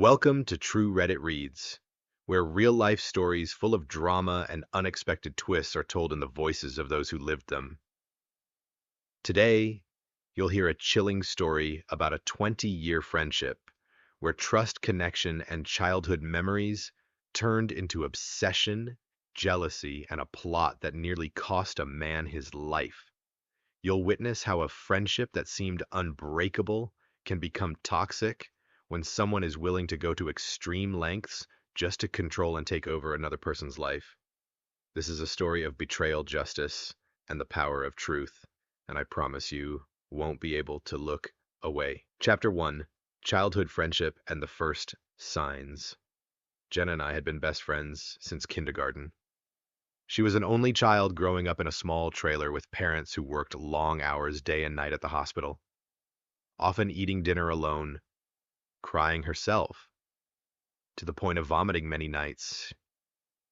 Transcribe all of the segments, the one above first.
Welcome to True Reddit Reads, where real-life stories full of drama and unexpected twists are told in the voices of those who lived them. Today, you'll hear a chilling story about a 20-year friendship where trust, connection, and childhood memories turned into obsession, jealousy, and a plot that nearly cost a man his life. You'll witness how a friendship that seemed unbreakable can become toxic when someone is willing to go to extreme lengths just to control and take over another person's life. This is a story of betrayal, justice, and the power of truth, and I promise you won't be able to look away. Chapter 1: Childhood Friendship and the First Signs. Jenna and I had been best friends since kindergarten. She was an only child growing up in a small trailer with parents who worked long hours day and night at the hospital, often eating dinner alone, crying herself, to the point of vomiting many nights.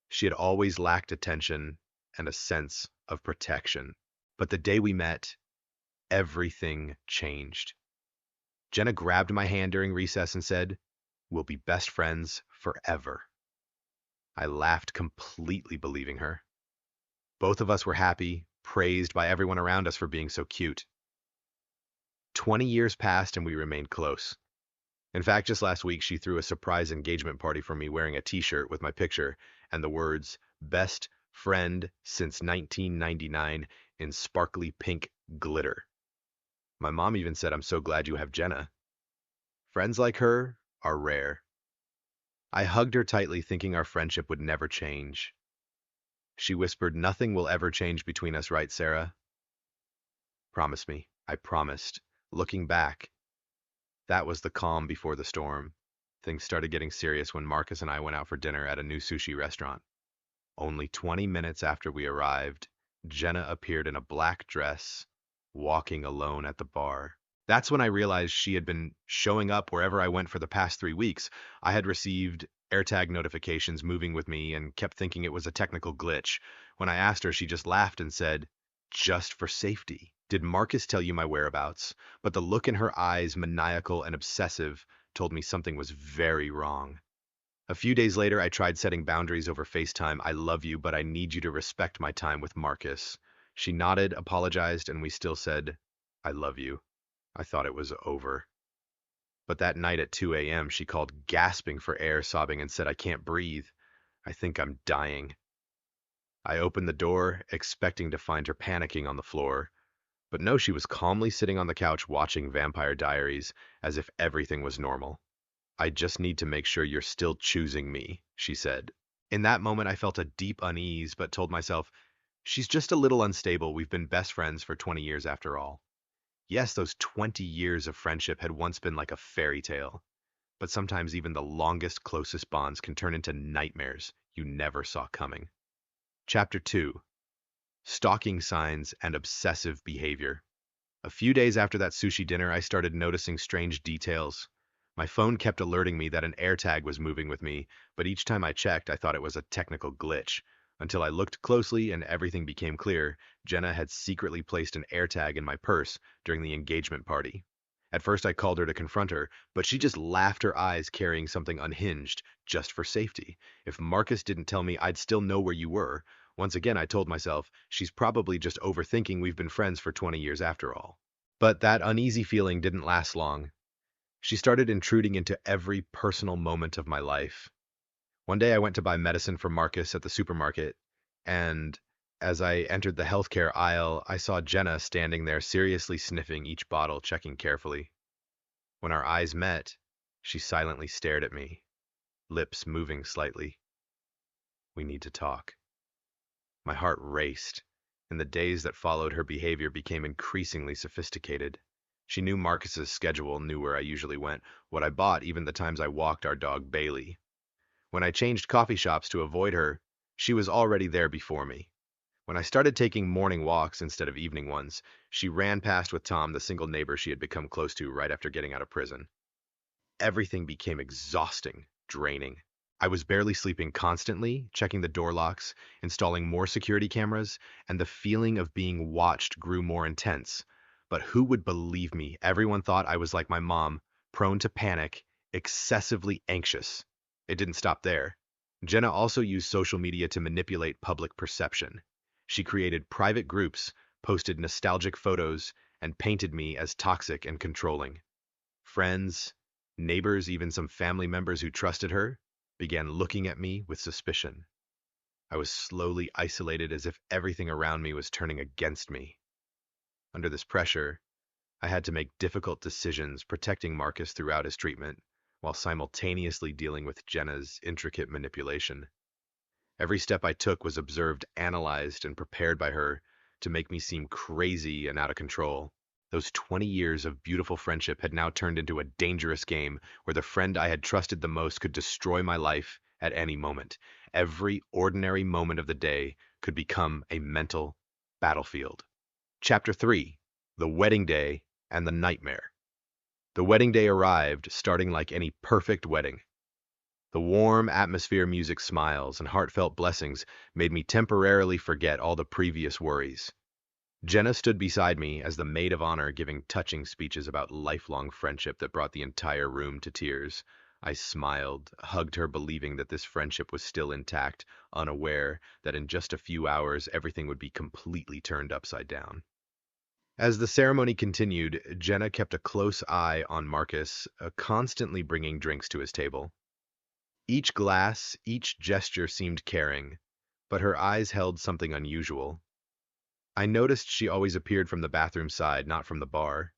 She had always lacked attention and a sense of protection. But the day we met, everything changed. Jenna grabbed my hand during recess and said, "We'll be best friends forever." I laughed, completely believing her. Both of us were happy, praised by everyone around us for being so cute. 20 years passed and we remained close. In fact, just last week, she threw a surprise engagement party for me wearing a t-shirt with my picture and the words, "Best Friend Since 1999" in sparkly pink glitter. My mom even said, "I'm so glad you have Jenna." Friends like her are rare. I hugged her tightly, thinking our friendship would never change. She whispered, "Nothing will ever change between us, right, Sarah?" "Promise me." I promised. Looking back, that was the calm before the storm. Things started getting serious when Marcus and I went out for dinner at a new sushi restaurant. Only 20 minutes after we arrived, Jenna appeared in a black dress, walking alone at the bar. That's when I realized she had been showing up wherever I went for the past 3 weeks. I had received AirTag notifications moving with me and kept thinking it was a technical glitch. When I asked her, she just laughed and said, "Just for safety." "Did Marcus tell you my whereabouts?" But the look in her eyes, maniacal and obsessive, told me something was very wrong. A few days later, I tried setting boundaries over FaceTime. "I love you, but I need you to respect my time with Marcus." She nodded, apologized, and we still said, "I love you." I thought it was over. But that night at 2 a.m., she called, gasping for air, sobbing, and said, "I can't breathe. I think I'm dying." I opened the door, expecting to find her panicking on the floor. But no, she was calmly sitting on the couch watching Vampire Diaries as if everything was normal. "I just need to make sure you're still choosing me," she said. In that moment, I felt a deep unease, but told myself, she's just a little unstable. We've been best friends for 20 years after all. Yes, those 20 years of friendship had once been like a fairy tale, but sometimes even the longest, closest bonds can turn into nightmares you never saw coming. Chapter 2: Stalking Signs and Obsessive Behavior. A few days after that sushi dinner, I started noticing strange details. My phone kept alerting me that an AirTag was moving with me, but each time I checked, I thought it was a technical glitch. Until I looked closely and everything became clear. Jenna had secretly placed an AirTag in my purse during the engagement party. At first, I called her to confront her, but she just laughed her eyes, carrying something unhinged, just for safety. "If Marcus didn't tell me, I'd still know where you were." Once again, I told myself, she's probably just overthinking we've been friends for 20 years after all. But that uneasy feeling didn't last long. She started intruding into every personal moment of my life. One day I went to buy medicine for Marcus at the supermarket, and as I entered the healthcare aisle, I saw Jenna standing there seriously sniffing each bottle, checking carefully. When our eyes met, she silently stared at me, lips moving slightly. "We need to talk." My heart raced. In the days that followed, her behavior became increasingly sophisticated. She knew Marcus's schedule, knew where I usually went, what I bought, even the times I walked our dog Bailey. When I changed coffee shops to avoid her, she was already there before me. When I started taking morning walks instead of evening ones, she ran past with Tom, the single neighbor she had become close to right after getting out of prison. Everything became exhausting, draining. I was barely sleeping, constantly checking the door locks, installing more security cameras, and the feeling of being watched grew more intense. But who would believe me? Everyone thought I was like my mom, prone to panic, excessively anxious. It didn't stop there. Jenna also used social media to manipulate public perception. She created private groups, posted nostalgic photos, and painted me as toxic and controlling. Friends, neighbors, even some family members who trusted her, began looking at me with suspicion. I was slowly isolated as if everything around me was turning against me. Under this pressure, I had to make difficult decisions protecting Marcus throughout his treatment, while simultaneously dealing with Jenna's intricate manipulation. Every step I took was observed, analyzed, and prepared by her to make me seem crazy and out of control. Those 20 years of beautiful friendship had now turned into a dangerous game where the friend I had trusted the most could destroy my life at any moment. Every ordinary moment of the day could become a mental battlefield. Chapter 3: The Wedding Day and the Nightmare. The wedding day arrived, starting like any perfect wedding. The warm atmosphere, music, smiles, and heartfelt blessings made me temporarily forget all the previous worries. Jenna stood beside me as the maid of honor, giving touching speeches about lifelong friendship that brought the entire room to tears. I smiled, hugged her, believing that this friendship was still intact, unaware that in just a few hours everything would be completely turned upside down. As the ceremony continued, Jenna kept a close eye on Marcus, constantly bringing drinks to his table. Each glass, each gesture seemed caring, but her eyes held something unusual. I noticed she always appeared from the bathroom side, not from the bar.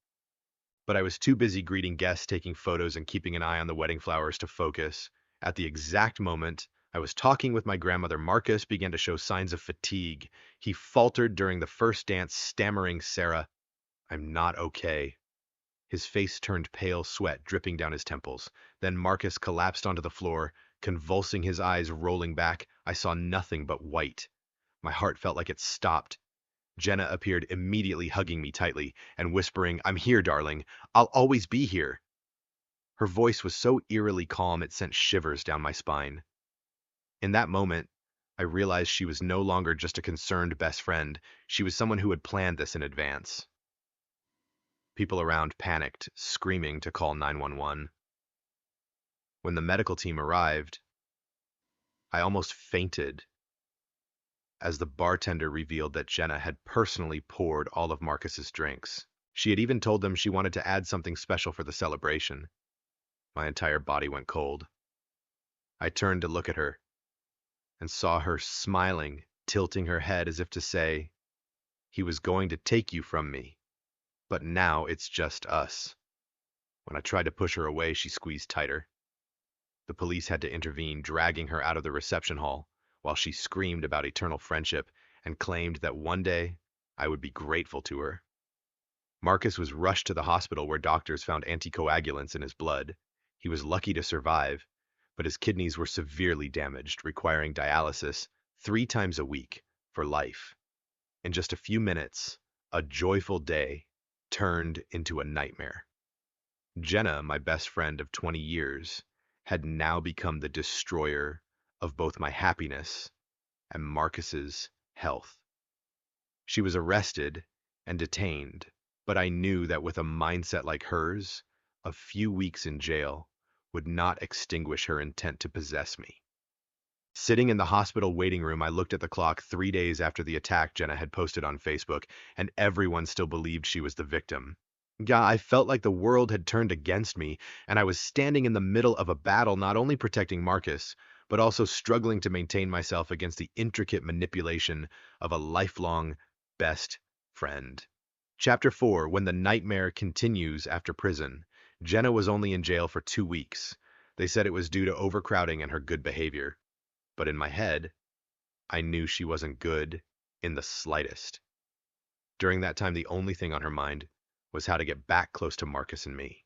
But I was too busy greeting guests, taking photos, and keeping an eye on the wedding flowers to focus. At the exact moment I was talking with my grandmother, Marcus began to show signs of fatigue. He faltered during the first dance, stammering, "Sarah, I'm not okay." His face turned pale, sweat dripping down his temples. Then Marcus collapsed onto the floor, convulsing, his eyes rolling back. I saw nothing but white. My heart felt like it stopped. Jenna appeared immediately, hugging me tightly and whispering, "I'm here, darling. I'll always be here." Her voice was so eerily calm it sent shivers down my spine. In that moment, I realized she was no longer just a concerned best friend. She was someone who had planned this in advance. People around panicked, screaming to call 911. When the medical team arrived, I almost fainted as the bartender revealed that Jenna had personally poured all of Marcus's drinks. She had even told them she wanted to add something special for the celebration. My entire body went cold. I turned to look at her and saw her smiling, tilting her head as if to say, "He was going to take you from me, but now it's just us." When I tried to push her away, she squeezed tighter. The police had to intervene, dragging her out of the reception hall, while she screamed about eternal friendship and claimed that one day I would be grateful to her. Marcus was rushed to the hospital where doctors found anticoagulants in his blood. He was lucky to survive, but his kidneys were severely damaged, requiring dialysis 3 times a week for life. In just a few minutes, a joyful day turned into a nightmare. Jenna, my best friend of 20 years, had now become the destroyer of both my happiness and Marcus's health. She was arrested and detained, but I knew that with a mindset like hers, a few weeks in jail would not extinguish her intent to possess me. Sitting in the hospital waiting room, I looked at the clock 3 days after the attack Jenna had posted on Facebook, and everyone still believed she was the victim. Yeah, I felt like the world had turned against me, and I was standing in the middle of a battle, not only protecting Marcus, but also struggling to maintain myself against the intricate manipulation of a lifelong best friend. Chapter 4: When the Nightmare Continues After Prison. Jenna was only in jail for 2 weeks. They said it was due to overcrowding and her good behavior. But in my head, I knew she wasn't good in the slightest. During that time, the only thing on her mind was how to get back close to Marcus and me.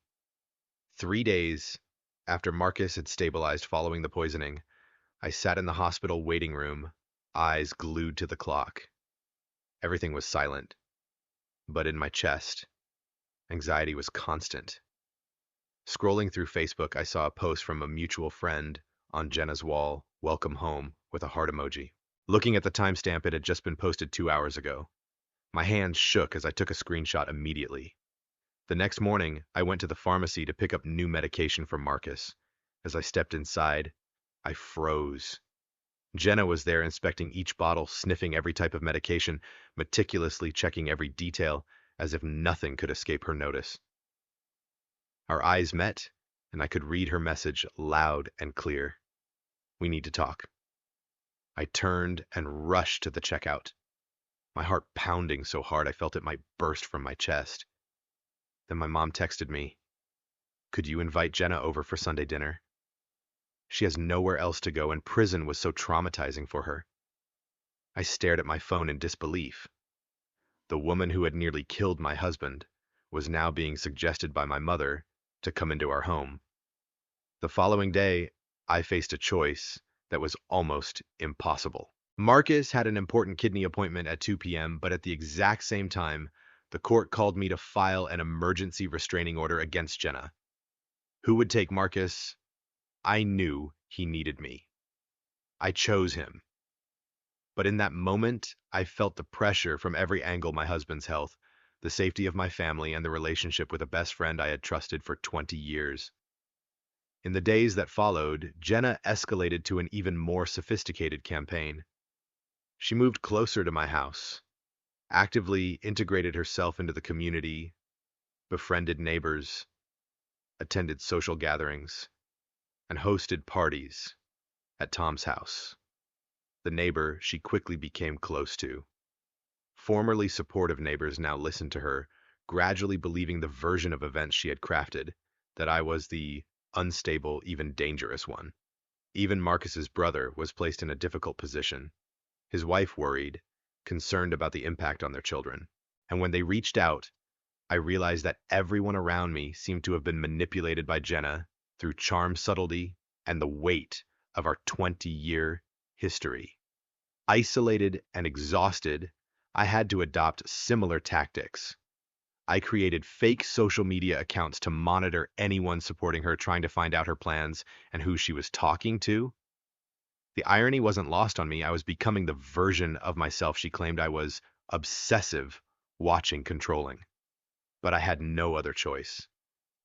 3 days after Marcus had stabilized following the poisoning, I sat in the hospital waiting room, eyes glued to the clock. Everything was silent, but in my chest, anxiety was constant. Scrolling through Facebook, I saw a post from a mutual friend on Jenna's wall, "Welcome home," with a heart emoji. Looking at the timestamp, it had just been posted 2 hours ago. My hands shook as I took a screenshot immediately. The next morning, I went to the pharmacy to pick up new medication for Marcus. As I stepped inside, I froze. Jenna was there inspecting each bottle, sniffing every type of medication, meticulously checking every detail, as if nothing could escape her notice. Our eyes met, and I could read her message loud and clear. We need to talk. I turned and rushed to the checkout, my heart pounding so hard I felt it might burst from my chest. Then my mom texted me, "Could you invite Jenna over for Sunday dinner? She has nowhere else to go, and prison was so traumatizing for her." I stared at my phone in disbelief. The woman who had nearly killed my husband was now being suggested by my mother to come into our home. The following day, I faced a choice that was almost impossible. Marcus had an important kidney appointment at 2 p.m., but at the exact same time, the court called me to file an emergency restraining order against Jenna. Who would take Marcus? I knew he needed me. I chose him. But in that moment, I felt the pressure from every angle: my husband's health, the safety of my family, and the relationship with a best friend I had trusted for 20 years. In the days that followed, Jenna escalated to an even more sophisticated campaign. She moved closer to my house, actively integrated herself into the community, befriended neighbors, attended social gatherings, and hosted parties at Tom's house, the neighbor she quickly became close to. Formerly supportive neighbors now listened to her, gradually believing the version of events she had crafted, that I was the unstable, even dangerous one. Even Marcus's brother was placed in a difficult position. His wife worried, concerned about the impact on their children. And when they reached out, I realized that everyone around me seemed to have been manipulated by Jenna through charm, subtlety, and the weight of our 20-year history. Isolated and exhausted, I had to adopt similar tactics. I created fake social media accounts to monitor anyone supporting her, trying to find out her plans and who she was talking to. The irony wasn't lost on me. I was becoming the version of myself she claimed I was: obsessive, watching, controlling. But I had no other choice.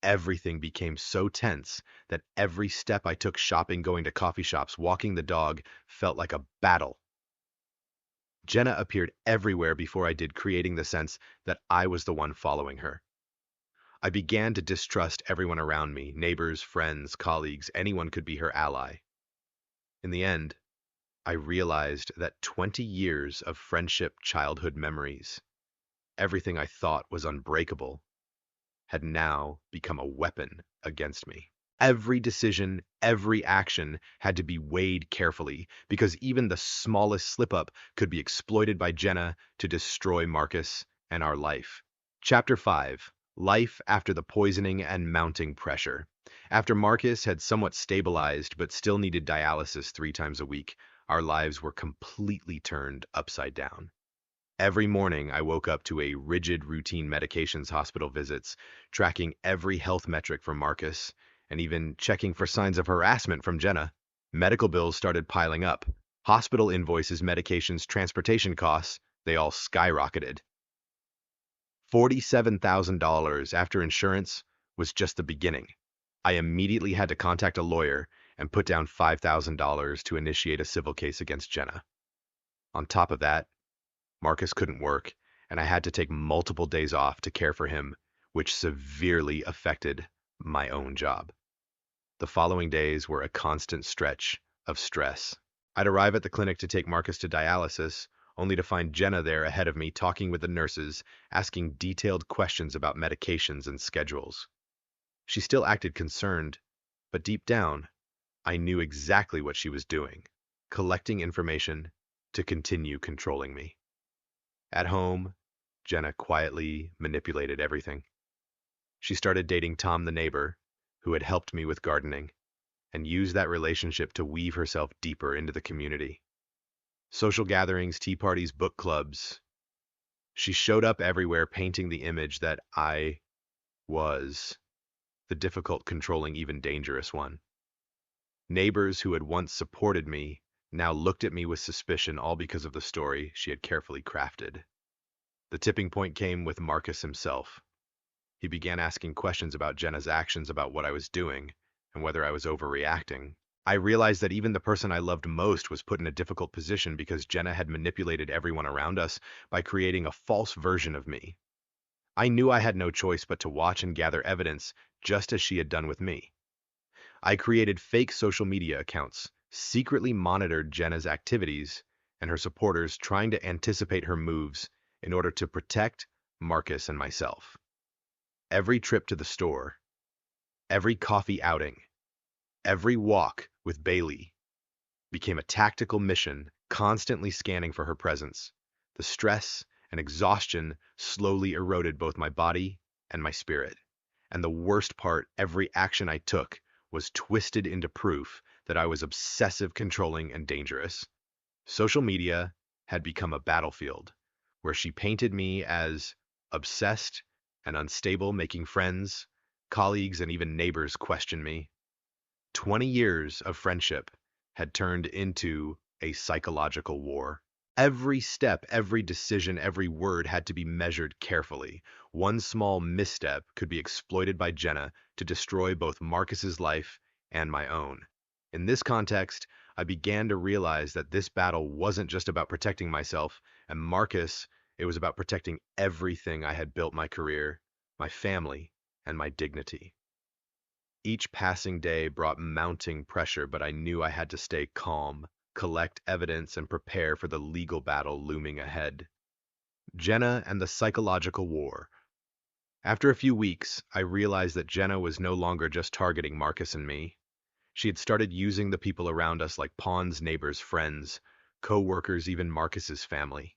Everything became so tense that every step I took, shopping, going to coffee shops, walking the dog, felt like a battle. Jenna appeared everywhere before I did, creating the sense that I was the one following her. I began to distrust everyone around me: neighbors, friends, colleagues. Anyone could be her ally. In the end, I realized that 20 years of friendship, childhood memories, everything I thought was unbreakable, had now become a weapon against me. Every decision, every action had to be weighed carefully, because even the smallest slip-up could be exploited by Jenna to destroy Marcus and our life. Chapter 5. Life after the poisoning and mounting pressure. After Marcus had somewhat stabilized but still needed dialysis 3 times a week, our lives were completely turned upside down. Every morning, I woke up to a rigid routine: medications, hospital visits, tracking every health metric for Marcus, and even checking for signs of harassment from Jenna. Medical bills started piling up. Hospital invoices, medications, transportation costs, they all skyrocketed. $47,000 after insurance was just the beginning. I immediately had to contact a lawyer and put down $5,000 to initiate a civil case against Jenna. On top of that, Marcus couldn't work, and I had to take multiple days off to care for him, which severely affected my own job. The following days were a constant stretch of stress. I'd arrive at the clinic to take Marcus to dialysis, only to find Jenna there ahead of me, talking with the nurses, asking detailed questions about medications and schedules. She still acted concerned, but deep down, I knew exactly what she was doing: collecting information to continue controlling me. At home, Jenna quietly manipulated everything. She started dating Tom, the neighbor, who had helped me with gardening, and used that relationship to weave herself deeper into the community. Social gatherings, tea parties, book clubs. She showed up everywhere, painting the image that I was the difficult, controlling, even dangerous one. Neighbors who had once supported me now looked at me with suspicion, all because of the story she had carefully crafted. The tipping point came with Marcus himself. He began asking questions about Jenna's actions, about what I was doing, and whether I was overreacting. I realized that even the person I loved most was put in a difficult position because Jenna had manipulated everyone around us by creating a false version of me. I knew I had no choice but to watch and gather evidence, just as she had done with me. I created fake social media accounts, secretly monitored Jenna's activities and her supporters, trying to anticipate her moves in order to protect Marcus and myself. Every trip to the store, every coffee outing, every walk with Bailey became a tactical mission, constantly scanning for her presence. The stress and exhaustion slowly eroded both my body and my spirit. And the worst part, every action I took was twisted into proof that I was obsessive, controlling, and dangerous. Social media had become a battlefield where she painted me as obsessed and unstable, making friends, colleagues, and even neighbors question me. 20 years of friendship had turned into a psychological war. Every step, every decision, every word had to be measured carefully. One small misstep could be exploited by Jenna to destroy both Marcus's life and my own. In this context, I began to realize that this battle wasn't just about protecting myself and Marcus, it was about protecting everything I had built: my career, my family, and my dignity. Each passing day brought mounting pressure, but I knew I had to stay calm, collect evidence, and prepare for the legal battle looming ahead. Jenna and the psychological war. After a few weeks, I realized that Jenna was no longer just targeting Marcus and me. She had started using the people around us like pawns: neighbors, friends, co-workers, even Marcus's family.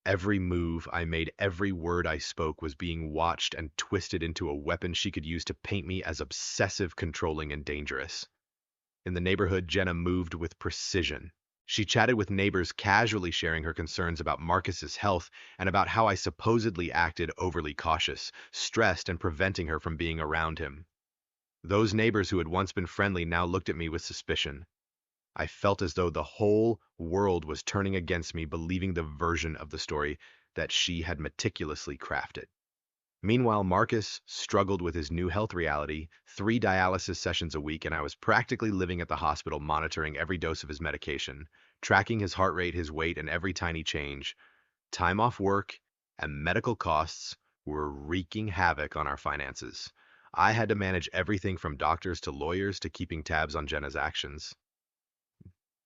Every move I made, every word I spoke was being watched and twisted into a weapon she could use to paint me as obsessive, controlling, and dangerous. In the neighborhood, Jenna moved with precision. She chatted with neighbors, casually sharing her concerns about Marcus's health and about how I supposedly acted overly cautious, stressed, and preventing her from being around him. Those neighbors who had once been friendly now looked at me with suspicion. I felt as though the whole world was turning against me, believing the version of the story that she had meticulously crafted. Meanwhile, Marcus struggled with his new health reality: 3 dialysis sessions a week, and I was practically living at the hospital, monitoring every dose of his medication, tracking his heart rate, his weight, and every tiny change. Time off work and medical costs were wreaking havoc on our finances. I had to manage everything from doctors to lawyers to keeping tabs on Jenna's actions.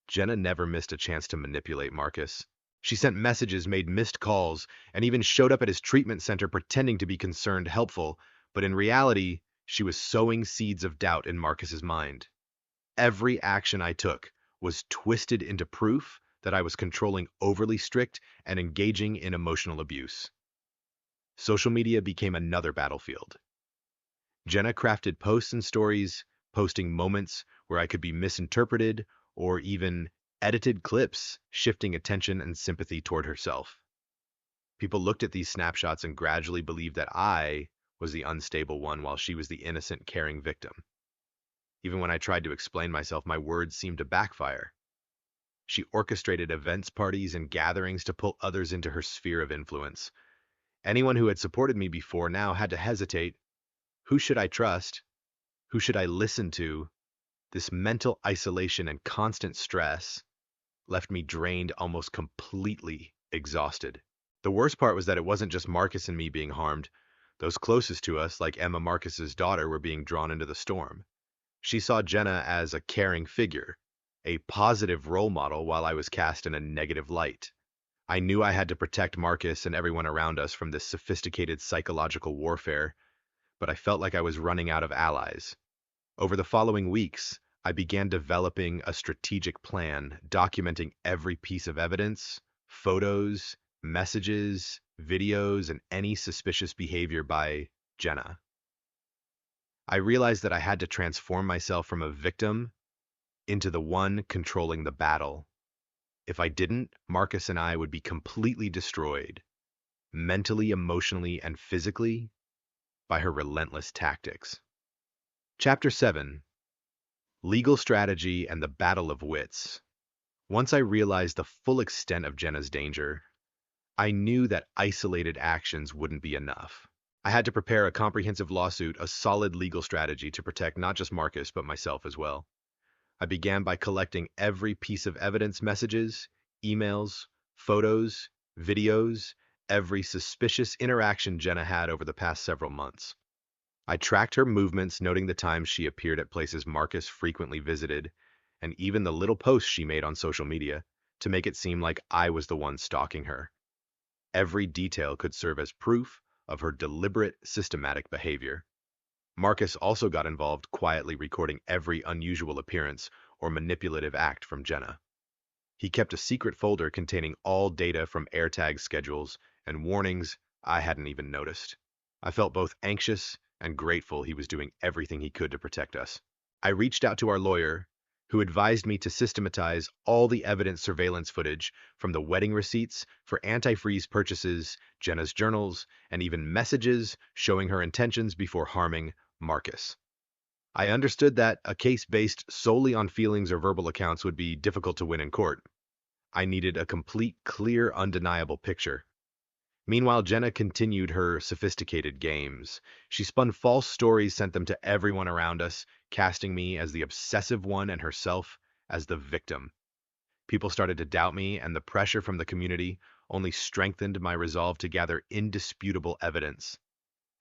Jenna never missed a chance to manipulate Marcus. She sent messages, made missed calls, and even showed up at his treatment center pretending to be concerned, helpful, but in reality, she was sowing seeds of doubt in Marcus's mind. Every action I took was twisted into proof that I was controlling, overly strict, and engaging in emotional abuse. Social media became another battlefield. Jenna crafted posts and stories, posting moments where I could be misinterpreted, or even edited clips, shifting attention and sympathy toward herself. People looked at these snapshots and gradually believed that I was the unstable one while she was the innocent, caring victim. Even when I tried to explain myself, my words seemed to backfire. She orchestrated events, parties, and gatherings to pull others into her sphere of influence. Anyone who had supported me before now had to hesitate. Who should I trust? Who should I listen to? This mental isolation and constant stress left me drained, almost completely exhausted. The worst part was that it wasn't just Marcus and me being harmed. Those closest to us, like Emma, Marcus's daughter, were being drawn into the storm. She saw Jenna as a caring figure, a positive role model, while I was cast in a negative light. I knew I had to protect Marcus and everyone around us from this sophisticated psychological warfare, but I felt like I was running out of allies. Over the following weeks, I began developing a strategic plan, documenting every piece of evidence, photos, messages, videos, and any suspicious behavior by Jenna. I realized that I had to transform myself from a victim into the one controlling the battle. If I didn't, Marcus and I would be completely destroyed, mentally, emotionally, and physically, by her relentless tactics. Chapter 7: Legal Strategy and the Battle of Wits. Once I realized the full extent of Jenna's danger, I knew that isolated actions wouldn't be enough. I had to prepare a comprehensive lawsuit, a solid legal strategy to protect not just Marcus, but myself as well. I began by collecting every piece of evidence, messages, emails, photos, videos, every suspicious interaction Jenna had over the past several months. I tracked her movements, noting the times she appeared at places Marcus frequently visited, and even the little posts she made on social media to make it seem like I was the one stalking her. Every detail could serve as proof of her deliberate, systematic behavior. Marcus also got involved, quietly recording every unusual appearance or manipulative act from Jenna. He kept a secret folder containing all data from AirTag schedules and warnings I hadn't even noticed. I felt both anxious and grateful he was doing everything he could to protect us. I reached out to our lawyer, who advised me to systematize all the evidence surveillance footage from the wedding receipts for antifreeze purchases, Jenna's journals, and even messages showing her intentions before harming Marcus. I understood that a case based solely on feelings or verbal accounts would be difficult to win in court. I needed a complete, clear, undeniable picture. Meanwhile, Jenna continued her sophisticated games. She spun false stories, sent them to everyone around us, casting me as the obsessive one and herself as the victim. People started to doubt me, and the pressure from the community only strengthened my resolve to gather indisputable evidence.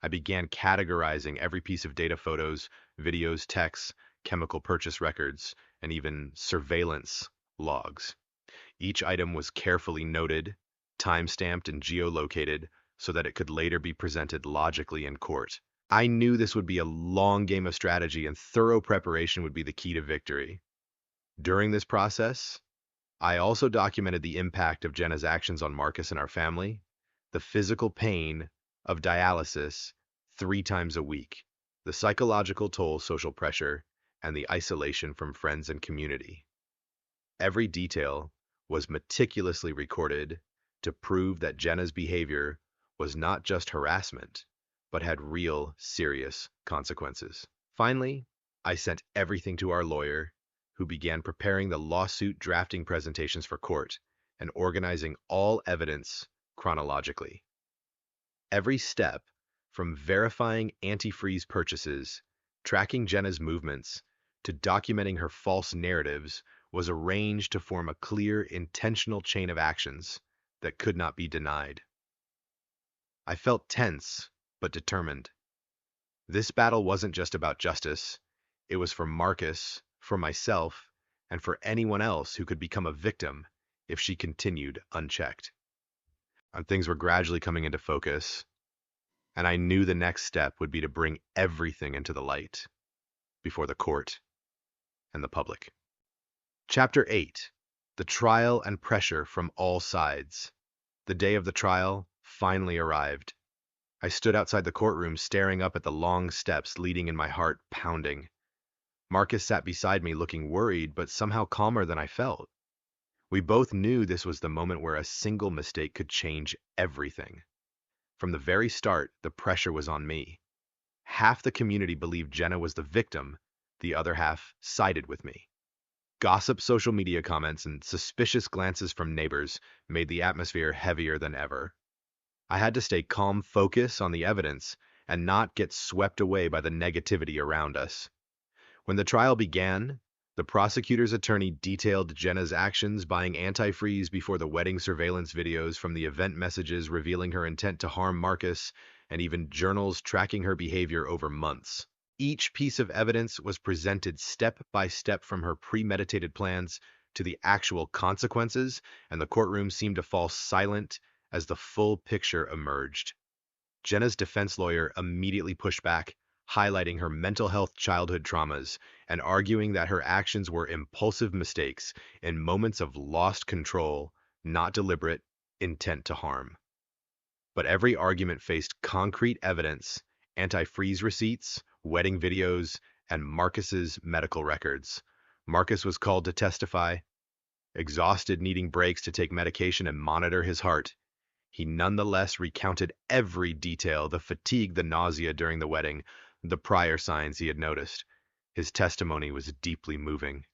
I began categorizing every piece of data: photos, videos, texts, chemical purchase records, and even surveillance logs. Each item was carefully noted, time-stamped, and geolocated so that it could later be presented logically in court. I knew this would be a long game of strategy, and thorough preparation would be the key to victory. During this process, I also documented the impact of Jenna's actions on Marcus and our family, the physical pain of dialysis 3 times a week, the psychological toll, social pressure, and the isolation from friends and community. Every detail was meticulously recorded to prove that Jenna's behavior was not just harassment, but had real, serious consequences. Finally, I sent everything to our lawyer, who began preparing the lawsuit, drafting presentations for court, and organizing all evidence chronologically. Every step, from verifying antifreeze purchases, tracking Jenna's movements, to documenting her false narratives, was arranged to form a clear, intentional chain of actions that could not be denied. I felt tense, but determined. This battle wasn't just about justice. It was for Marcus, for myself, and for anyone else who could become a victim if she continued unchecked. And things were gradually coming into focus, and I knew the next step would be to bring everything into the light before the court and the public. Chapter 8: The Trial and Pressure from All Sides. The day of the trial finally arrived. I stood outside the courtroom, staring up at the long steps leading, and my heart pounding. Marcus sat beside me, looking worried, but somehow calmer than I felt. We both knew this was the moment where a single mistake could change everything. From the very start, the pressure was on me. Half the community believed Jenna was the victim, the other half sided with me. Gossip, social media comments, and suspicious glances from neighbors made the atmosphere heavier than ever. I had to stay calm, focus on the evidence, and not get swept away by the negativity around us. When the trial began, the prosecutor's attorney detailed Jenna's actions, buying antifreeze before the wedding, surveillance videos from the event, messages revealing her intent to harm Marcus, and even journals tracking her behavior over months. Each piece of evidence was presented step by step, from her premeditated plans to the actual consequences, and the courtroom seemed to fall silent as the full picture emerged. Jenna's defense lawyer immediately pushed back, highlighting her mental health, childhood traumas, and arguing that her actions were impulsive mistakes in moments of lost control, not deliberate intent to harm. But every argument faced concrete evidence: antifreeze receipts, wedding videos, and Marcus's medical records. Marcus was called to testify, exhausted, needing breaks to take medication and monitor his heart. He nonetheless recounted every detail: the fatigue, the nausea during the wedding, the prior signs he had noticed. His testimony was deeply moving,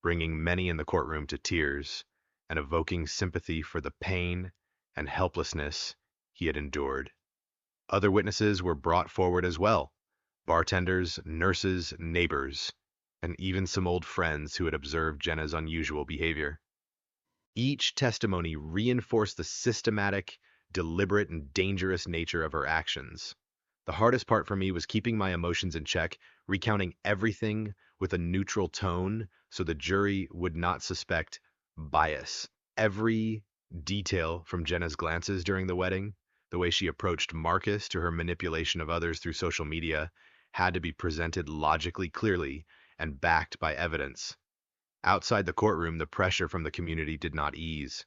bringing many in the courtroom to tears and evoking sympathy for the pain and helplessness he had endured. Other witnesses were brought forward as well: bartenders, nurses, neighbors, and even some old friends who had observed Jenna's unusual behavior. Each testimony reinforced the systematic, deliberate, and dangerous nature of her actions. The hardest part for me was keeping my emotions in check, recounting everything with a neutral tone so the jury would not suspect bias. Every detail, from Jenna's glances during the wedding, the way she approached Marcus, to her manipulation of others through social media, had to be presented logically clearly and backed by evidence. Outside the courtroom, the pressure from the community did not ease.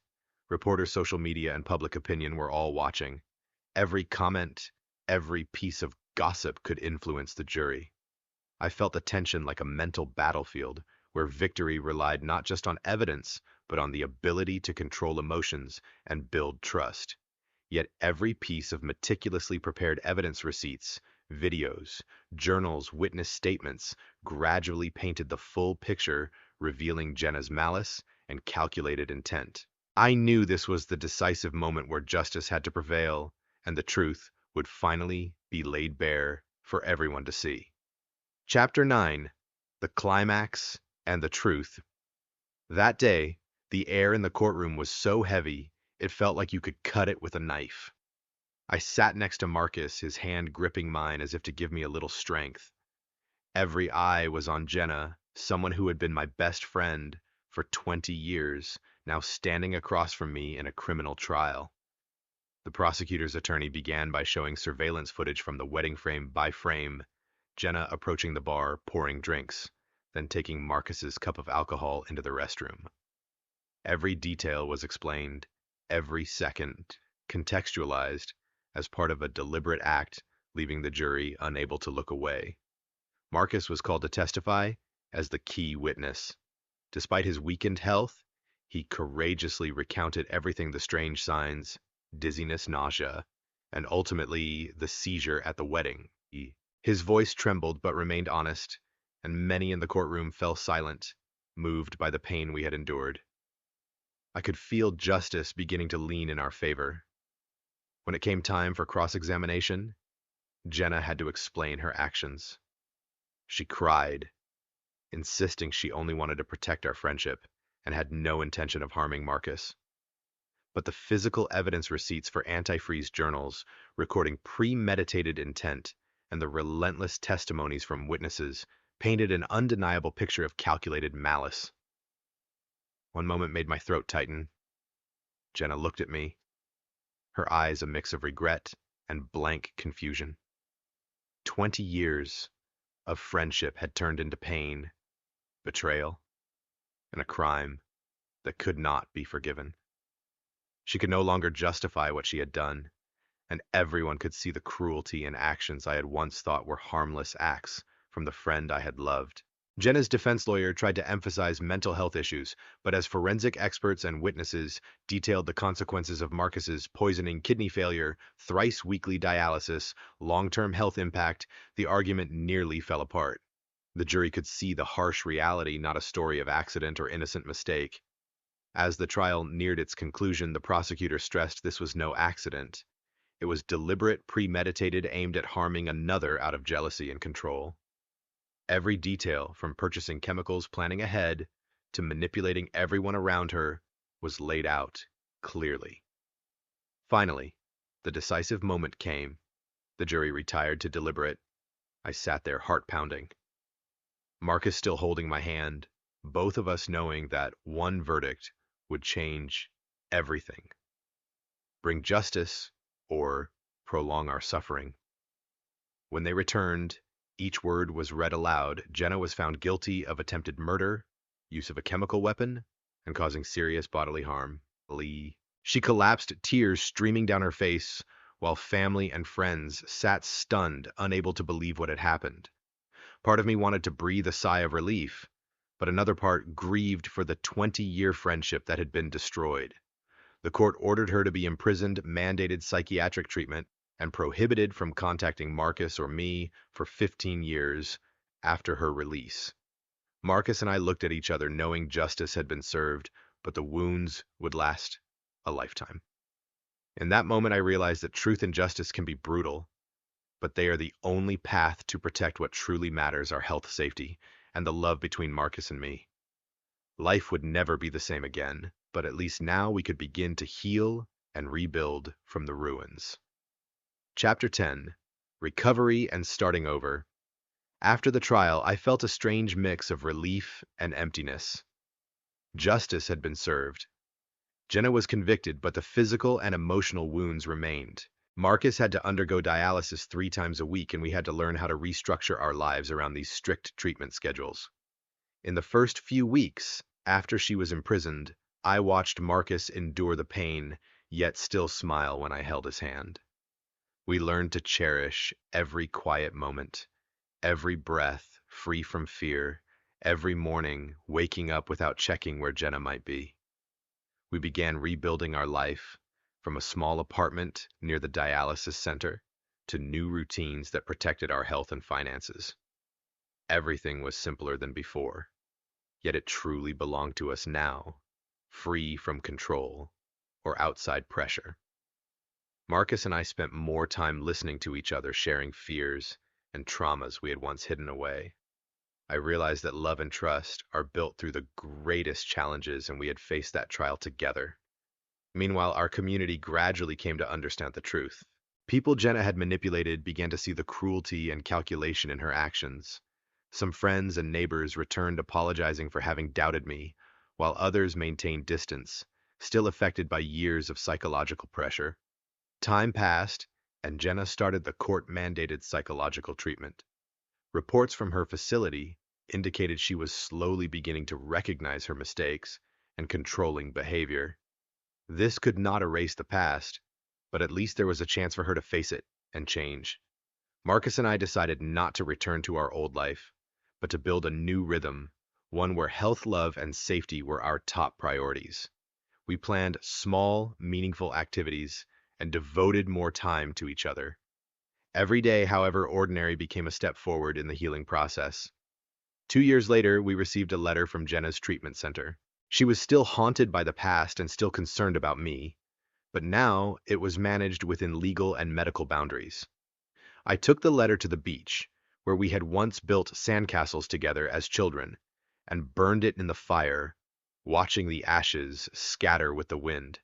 Reporters, social media, and public opinion were all watching. Every comment, every piece of gossip could influence the jury. I felt the tension like a mental battlefield where victory relied not just on evidence, but on the ability to control emotions and build trust. Yet every piece of meticulously prepared evidence, receipts, videos, journals, witness statements, gradually painted the full picture, revealing Jenna's malice and calculated intent. I knew this was the decisive moment where justice had to prevail, and the truth would finally be laid bare for everyone to see. Chapter 9: The Climax and the Truth. That day, the air in the courtroom was so heavy, it felt like you could cut it with a knife. I sat next to Marcus, his hand gripping mine as if to give me a little strength. Every eye was on Jenna, someone who had been my best friend for 20 years, now standing across from me in a criminal trial. The prosecutor's attorney began by showing surveillance footage from the wedding, frame by frame: Jenna approaching the bar, pouring drinks, then taking Marcus's cup of alcohol into the restroom. Every detail was explained, every second contextualized as part of a deliberate act, leaving the jury unable to look away. Marcus was called to testify as the key witness. Despite his weakened health, he courageously recounted everything: the strange signs, dizziness, nausea, and ultimately the seizure at the wedding. His voice trembled but remained honest, and many in the courtroom fell silent, moved by the pain we had endured. I could feel justice beginning to lean in our favor. When it came time for cross-examination, Jenna had to explain her actions. She cried, insisting she only wanted to protect our friendship and had no intention of harming Marcus. But the physical evidence, receipts for antifreeze journals recording premeditated intent, and the relentless testimonies from witnesses painted an undeniable picture of calculated malice. One moment made my throat tighten. Jenna looked at me, her eyes a mix of regret and blank confusion. 20 years of friendship had turned into pain, betrayal, and a crime that could not be forgiven. She could no longer justify what she had done, and everyone could see the cruelty in actions I had once thought were harmless acts from the friend I had loved. Jenna's defense lawyer tried to emphasize mental health issues, but as forensic experts and witnesses detailed the consequences of Marcus's poisoning, kidney failure, thrice weekly dialysis, long-term health impact, the argument nearly fell apart. The jury could see the harsh reality, not a story of accident or innocent mistake. As the trial neared its conclusion, the prosecutor stressed this was no accident. It was deliberate, premeditated, aimed at harming another out of jealousy and control. Every detail, from purchasing chemicals, planning ahead, to manipulating everyone around her, was laid out clearly. Finally, the decisive moment came. The jury retired to deliberate. I sat there, heart pounding. Marcus still holding my hand, both of us knowing that one verdict would change everything: bring justice or prolong our suffering. When they returned, each word was read aloud. Jenna was found guilty of attempted murder, use of a chemical weapon, and causing serious bodily harm. She collapsed, tears streaming down her face, while family and friends sat stunned, unable to believe what had happened. Part of me wanted to breathe a sigh of relief, but another part grieved for the 20-year friendship that had been destroyed. The court ordered her to be imprisoned, mandated psychiatric treatment, and prohibited from contacting Marcus or me for 15 years after her release. Marcus and I looked at each other, knowing justice had been served, but the wounds would last a lifetime. In that moment, I realized that truth and justice can be brutal, but they are the only path to protect what truly matters, our health, safety, and the love between Marcus and me. Life would never be the same again, but at least now we could begin to heal and rebuild from the ruins. Chapter 10: Recovery and Starting Over. After the trial, I felt a strange mix of relief and emptiness. Justice had been served. Jenna was convicted, but the physical and emotional wounds remained. Marcus had to undergo dialysis 3 times a week, and we had to learn how to restructure our lives around these strict treatment schedules. In the first few weeks after she was imprisoned, I watched Marcus endure the pain, yet still smile when I held his hand. We learned to cherish every quiet moment, every breath free from fear, every morning waking up without checking where Jenna might be. We began rebuilding our life, from a small apartment near the dialysis center to new routines that protected our health and finances. Everything was simpler than before, yet it truly belonged to us now, free from control or outside pressure. Marcus and I spent more time listening to each other, sharing fears and traumas we had once hidden away. I realized that love and trust are built through the greatest challenges, and we had faced that trial together. Meanwhile, our community gradually came to understand the truth. People Jenna had manipulated began to see the cruelty and calculation in her actions. Some friends and neighbors returned apologizing for having doubted me, while others maintained distance, still affected by years of psychological pressure. Time passed, and Jenna started the court-mandated psychological treatment. Reports from her facility indicated she was slowly beginning to recognize her mistakes and controlling behavior. This could not erase the past, but at least there was a chance for her to face it and change. Marcus and I decided not to return to our old life, but to build a new rhythm, one where health, love, and safety were our top priorities. We planned small, meaningful activities and devoted more time to each other. Every day, however ordinary, became a step forward in the healing process. 2 years later, we received a letter from Jenna's treatment center. She was still haunted by the past and still concerned about me, but now it was managed within legal and medical boundaries. I took the letter to the beach, where we had once built sandcastles together as children, and burned it in the fire, watching the ashes scatter with the wind.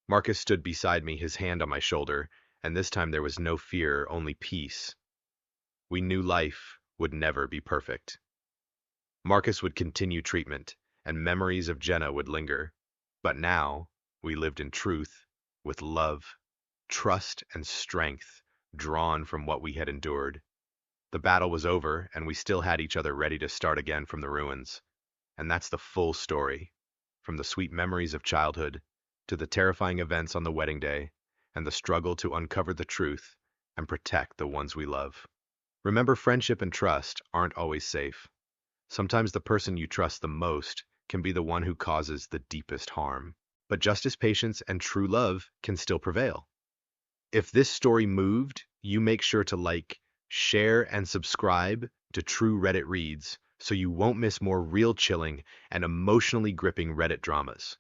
Marcus stood beside me, his hand on my shoulder, and this time there was no fear, only peace. We knew life would never be perfect. Marcus would continue treatment, and memories of Jenna would linger. But now, we lived in truth, with love, trust, and strength drawn from what we had endured. The battle was over, and we still had each other, ready to start again from the ruins. And that's the full story, from the sweet memories of childhood to the terrifying events on the wedding day, and the struggle to uncover the truth and protect the ones we love. Remember, friendship and trust aren't always safe. Sometimes the person you trust the most can be the one who causes the deepest harm. But justice, patience, and true love can still prevail. If this story moved, you make sure to like, share, and subscribe to True Reddit Reads so you won't miss more real chilling and emotionally gripping Reddit dramas.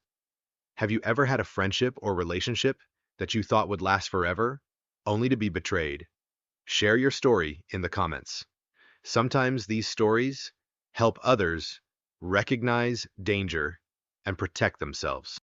Have you ever had a friendship or relationship that you thought would last forever, only to be betrayed? Share your story in the comments. Sometimes these stories help others recognize danger and protect themselves.